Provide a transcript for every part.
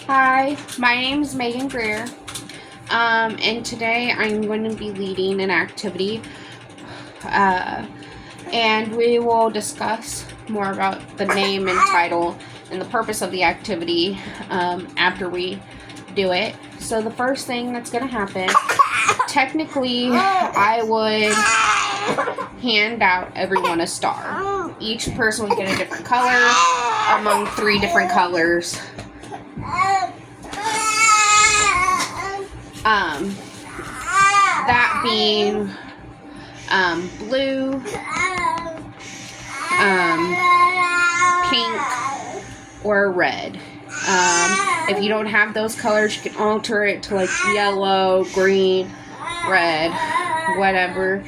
Hi, my name is Megan Greer, and today I'm going to be leading an activity, and we will discuss more about the name and title and the purpose of the activity after we do it. So the first thing that's going to happen, technically, I would hand out everyone a star. Each person would get a different color among 3 different colors. That being blue, pink, or red. If you don't have those colors, you can alter it to like yellow, green, red, whatever.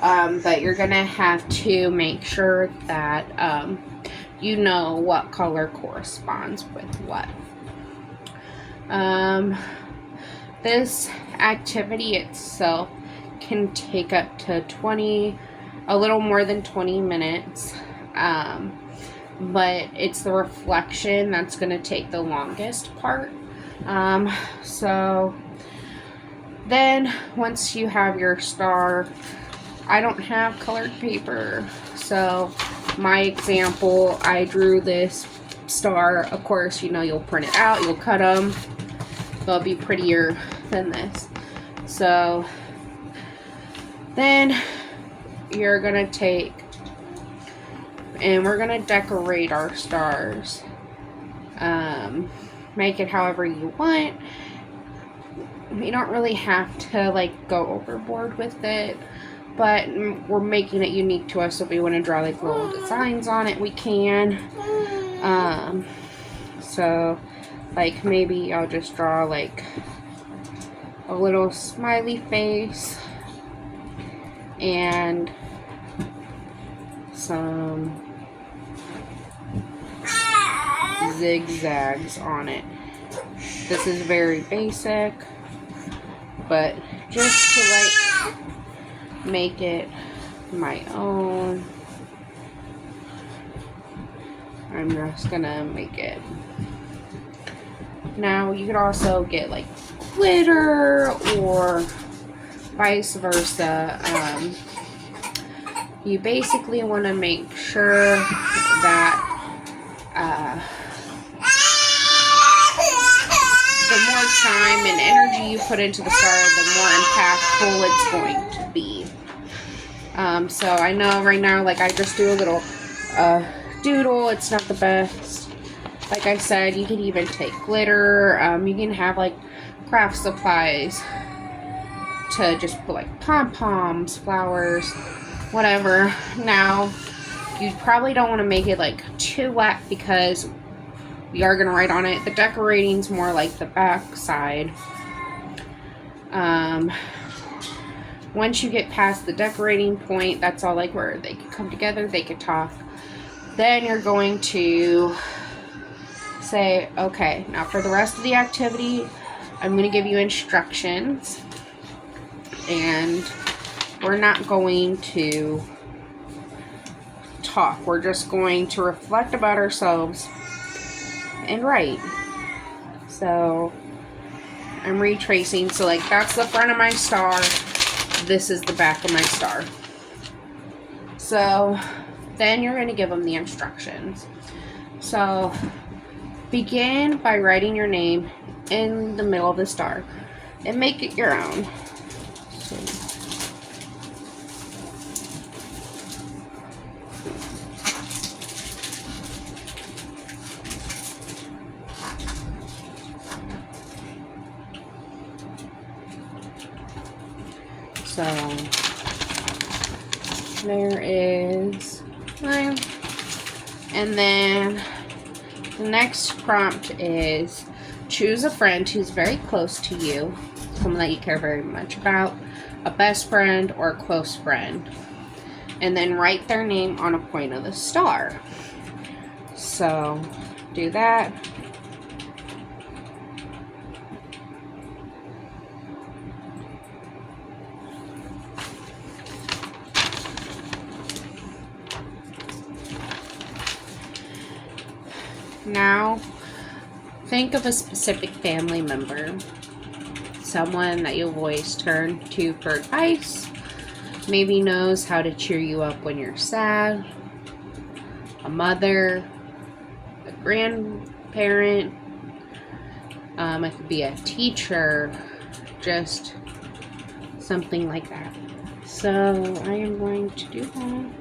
But you're gonna have to make sure that you know what color corresponds with what. This activity itself can take up to a little more than 20 minutes. But it's the reflection that's going to take the longest part. So then once you have your star, I don't have colored paper. So my example, I drew this star. Of course, you'll print it out, you'll cut them. They'll be prettier than this. So then you're gonna take, and we're gonna decorate our stars. Make it however you want. You don't really have to go overboard with it, but we're making it unique to us. So if we want to draw little designs on it, we can. So maybe I'll just draw a little smiley face and some zigzags on it. This is very basic, but just to make it my own, I'm just gonna make it. Now you could also get glitter or vice versa. You basically want to make sure that the more time and energy you put into the star, the more impactful it's going to be. So I know right now, I just do a little doodle. It's not the best. Like I said, you can even take glitter. You can have craft supplies to just put pom-poms, flowers, whatever. Now, you probably don't want to make it too wet because we are going to write on it. The decorating's more the back side. Once you get past the decorating point, that's all where they can come together, they can talk. Then you're going to say, okay, now for the rest of the activity, I'm going to give you instructions, and we're not going to talk. We're just going to reflect about ourselves and write. So I'm retracing. So that's the front of my star. This is the back of my star. So then you're going to give them the instructions. So begin by writing your name in the middle of the star and make it your own. So there is mine. And then the next prompt is choose a friend who's very close to you, someone that you care very much about, a best friend or a close friend, and then write their name on a point of the star. So do that. Now think of a specific family member, someone that you'll always turn to for advice, maybe knows how to cheer you up when you're sad, a mother, a grandparent, it could be a teacher, just something like that. So I am going to do that.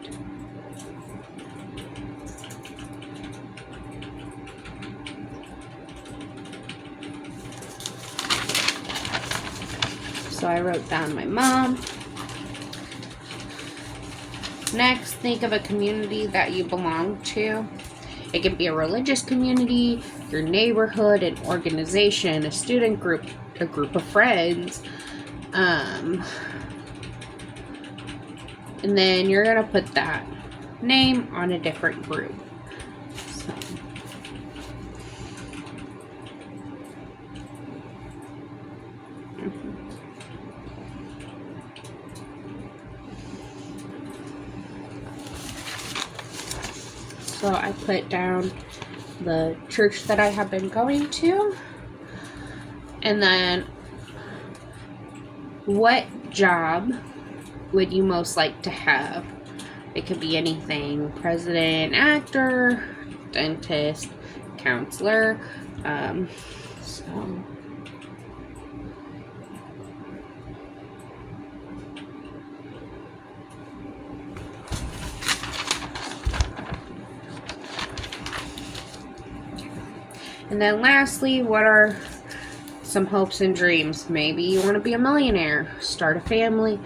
So I wrote down my mom. Next, think of a community that you belong to. It can be a religious community, your neighborhood, an organization, a student group, a group of friends. And then you're going to put that name on a different group. So I put down the church that I have been going to, and then what job would you most like to have? It could be anything: president, actor, dentist, counselor. And then lastly, what are some hopes and dreams? Maybe you want to be a millionaire, start a family,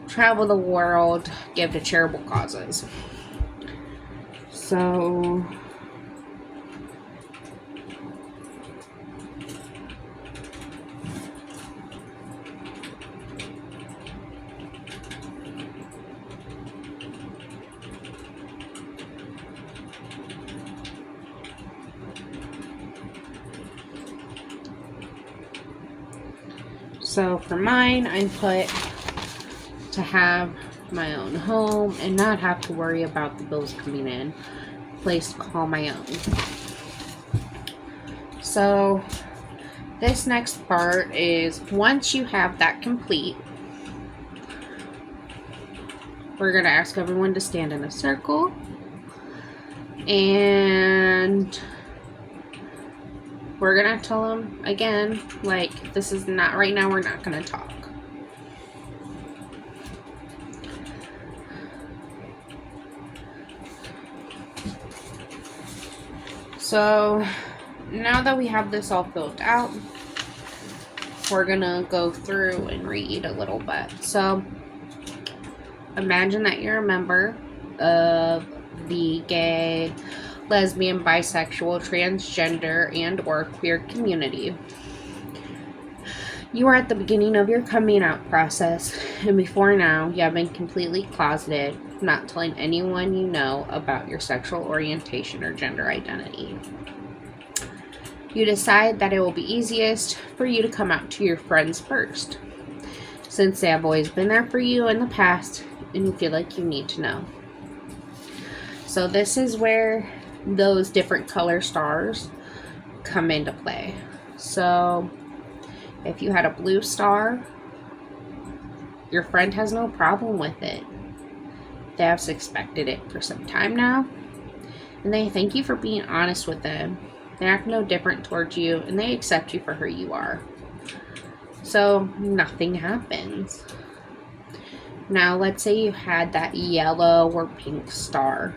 travel the world, give to charitable causes. So for mine, I put to have my own home and not have to worry about the bills coming in, place to call my own. So this next part is, once you have that complete, we're going to ask everyone to stand in a circle, and we're going to tell them again, like, this is not right now, we're not going to talk. So now that we have this all filled out, we're going to go through and read a little bit. So imagine that you're a member of the gay, lesbian, bisexual, transgender, and or queer community. You are at the beginning of your coming out process, and before now, you have been completely closeted, not telling anyone you know about your sexual orientation or gender identity. You decide that it will be easiest for you to come out to your friends first, since they have always been there for you in the past, and you feel like you need to know. So this is where those different color stars come into play. So if you had a blue star, your friend has no problem with it. They have suspected it for some time now, and they thank you for being honest with them. They act no different towards you, and they accept you for who you are. So nothing happens. Now let's say you had that yellow or pink star.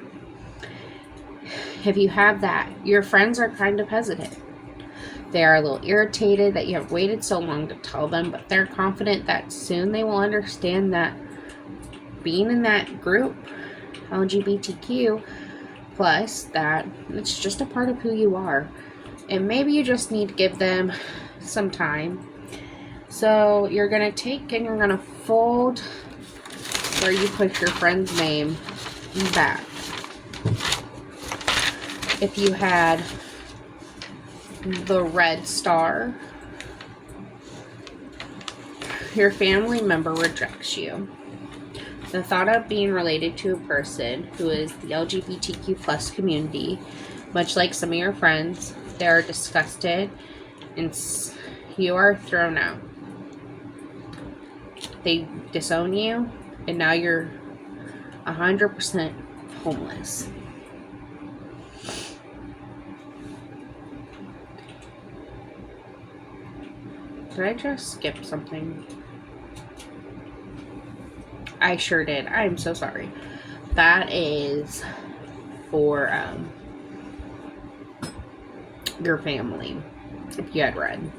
If you have that, your friends are kind of hesitant. They are a little irritated that you have waited so long to tell them, but they're confident that soon they will understand that being in that group, LGBTQ+, that it's just a part of who you are. And maybe you just need to give them some time. So you're going to take and you're going to fold where you put your friend's name back. If you had the red star, your family member rejects you. The thought of being related to a person who is the LGBTQ+ community, much like some of your friends, They are disgusted and you are thrown out. They disown you, and now you're 100% homeless. Did I just skip something? I sure did. I am so sorry. That is for your family. If you had read.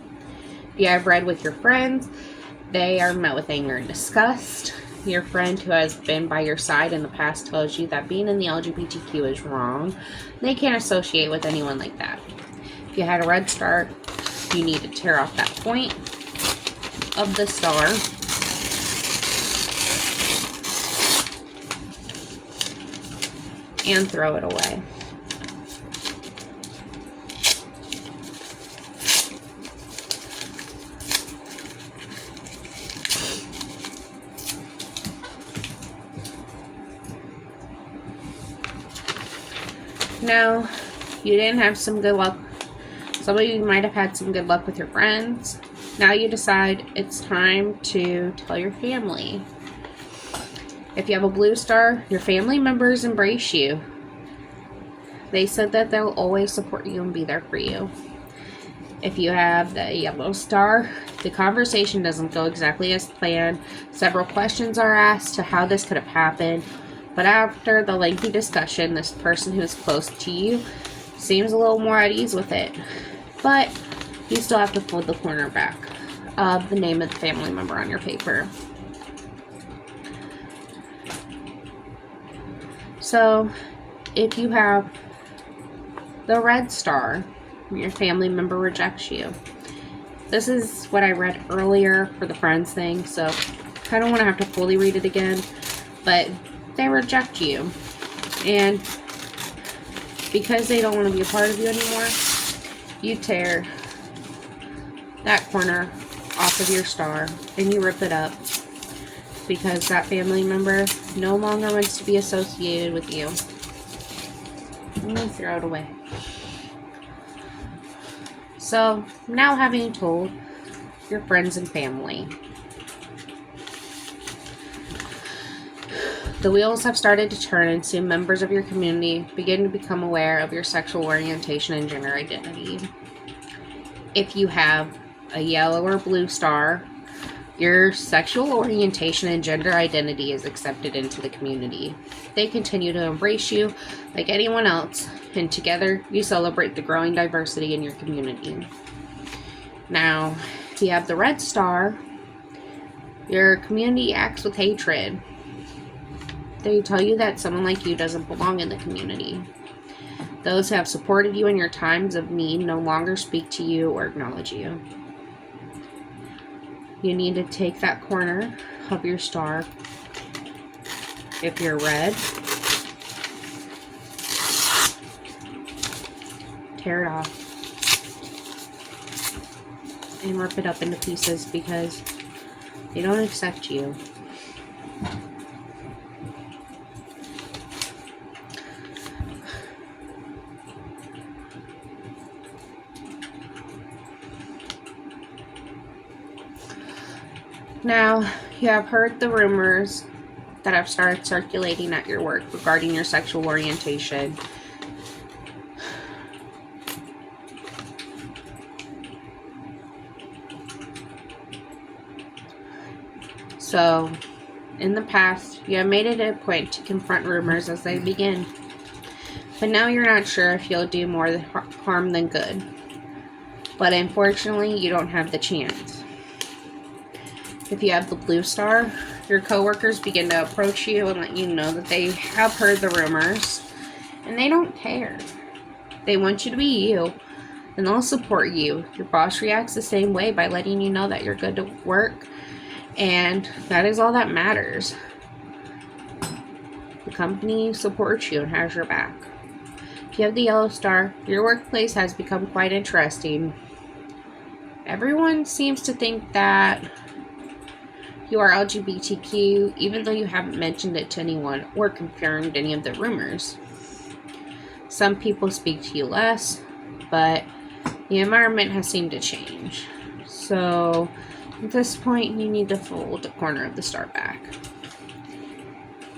If you have read with your friends, they are met with anger and disgust. Your friend who has been by your side in the past tells you that being in the LGBTQ is wrong. They can't associate with anyone like that. If you had a red star, you need to tear off that point of the star. And throw it away. Now, you didn't have some good luck. Some of you might have had some good luck with your friends. Now you decide it's time to tell your family. If you have a blue star, your family members embrace you. They said that they'll always support you and be there for you. If you have the yellow star, the conversation doesn't go exactly as planned. Several questions are asked to how this could have happened. But after the lengthy discussion, this person who is close to you seems a little more at ease with it. But you still have to fold the corner back of the name of the family member on your paper. So, if you have the red star, your family member rejects you. This is what I read earlier for the friends thing, so I don't want to have to fully read it again, but they reject you. And because they don't want to be a part of you anymore, you tear that corner off of your star and you rip it up because that family member no longer wants to be associated with you. And you throw it away. So now, having told your friends and family, the wheels have started to turn, and soon members of your community begin to become aware of your sexual orientation and gender identity. If you have a yellow or blue star, your sexual orientation and gender identity is accepted into the community. They continue to embrace you like anyone else, and together you celebrate the growing diversity in your community. Now, if you have the red star, your community acts with hatred. They tell you that someone like you doesn't belong in the community. Those who have supported you in your times of need no longer speak to you or acknowledge you. You need to take that corner of your star, if you're red, tear it off, and rip it up into pieces because they don't accept you. Now, you have heard the rumors that have started circulating at your work regarding your sexual orientation. So, in the past, you have made it a point to confront rumors as they begin. But now you're not sure if you'll do more harm than good. But unfortunately, you don't have the chance. If you have the blue star, your coworkers begin to approach you and let you know that they have heard the rumors, and they don't care. They want you to be you, and they'll support you. Your boss reacts the same way by letting you know that you're good to work, and that is all that matters. The company supports you and has your back. If you have the yellow star, your workplace has become quite interesting. Everyone seems to think that you are LGBTQ, even though you haven't mentioned it to anyone or confirmed any of the rumors. Some people speak to you less, but the environment has seemed to change. So at this point, you need to fold the corner of the star back.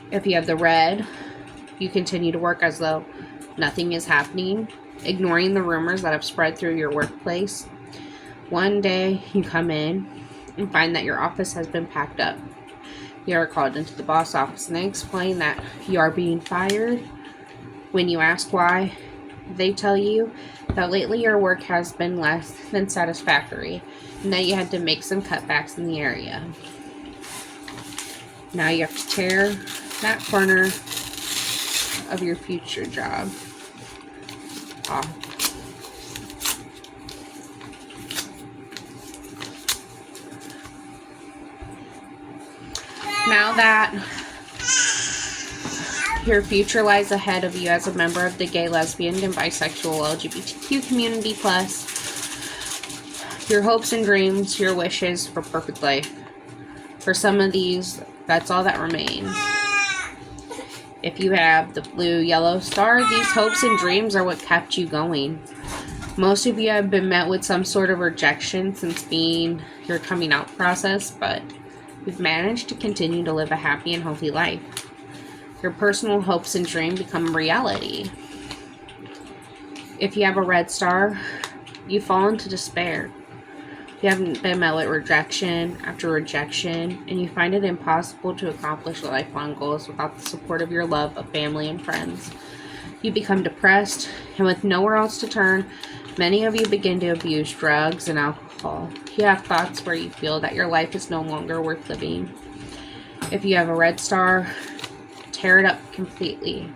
If you have the red, you continue to work as though nothing is happening, ignoring the rumors that have spread through your workplace. One day, you come in and find that your office has been packed up. You are called into the boss office and they explain that you are being fired. When you ask why, they tell you that lately your work has been less than satisfactory and that you had to make some cutbacks in the area. Now you have to tear that corner of your future job off. Now that your future lies ahead of you as a member of the gay, lesbian, and bisexual LGBTQ community plus, your hopes and dreams, your wishes for perfect life. For some of these, that's all that remains. If you have the blue yellow star, these hopes and dreams are what kept you going. Most of you have been met with some sort of rejection since being your coming out process, but you've managed to continue to live a happy and healthy life. Your personal hopes and dreams become reality. If you have a red star, you fall into despair. You haven't been met with rejection after rejection, and you find it impossible to accomplish lifelong goals without the support of your love of family and friends. You become depressed, and with nowhere else to turn, many of you begin to abuse drugs and alcohol. You have thoughts where you feel that your life is no longer worth living. If you have a red star, tear it up completely.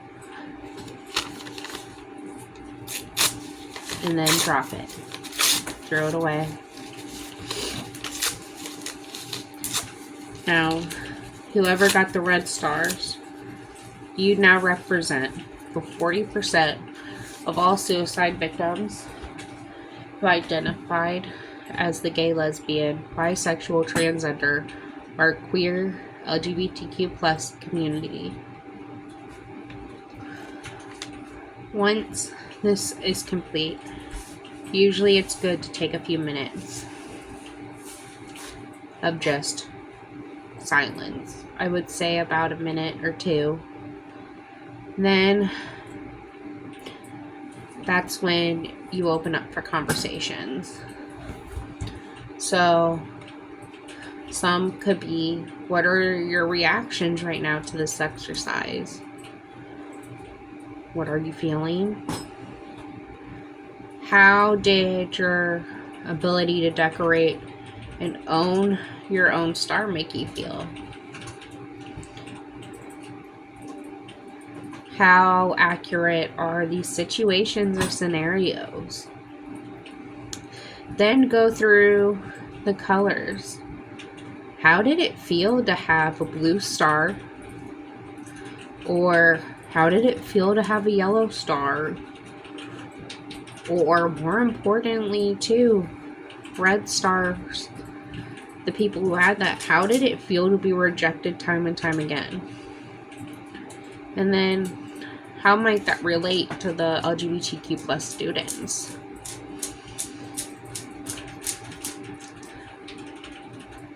And then drop it. Throw it away. Now, whoever got the red stars, you now represent for 40% of all suicide victims who identified as the gay, lesbian, bisexual, transgender, or queer LGBTQ plus community. Once this is complete, usually it's good to take a few minutes of just silence. I would say about a minute or two. Then that's when you open up for conversations. So some could be, what are your reactions right now to this exercise? What are you feeling? How did your ability to decorate and own your own star make you feel? How accurate are these situations or scenarios? Then go through the colors. How did it feel to have a blue star? Or how did it feel to have a yellow star? Or more importantly too, red stars. The people who had that, how did it feel to be rejected time and time again? And then how might that relate to the LGBTQ plus students?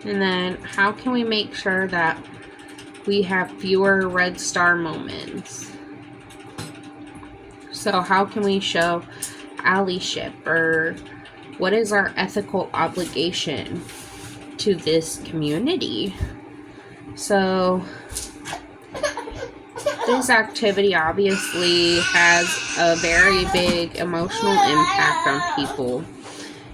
And then how can we make sure that we have fewer red star moments? So how can we show allyship, or what is our ethical obligation to this community? So this activity obviously has a very big emotional impact on people,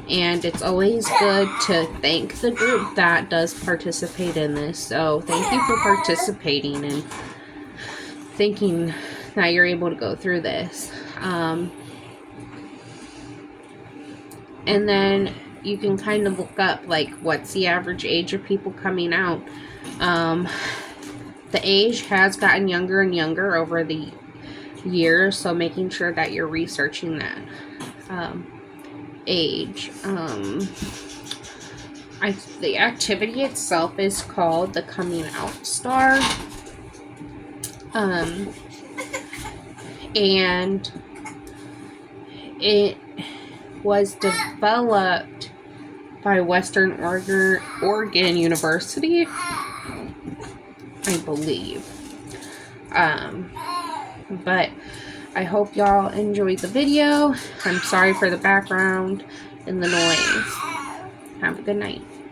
and it's always good to thank the group that does participate in this. So thank you for participating and thinking that you're able to go through this. And then you can kind of look up, like, what's the average age of people coming out. The age has gotten younger and younger over the years, so making sure that you're researching that age. The activity itself is called the Coming Out Star. And was developed by Western Oregon University, I believe. But I hope y'all enjoyed the video. I'm sorry for the background and the noise. Have a good night.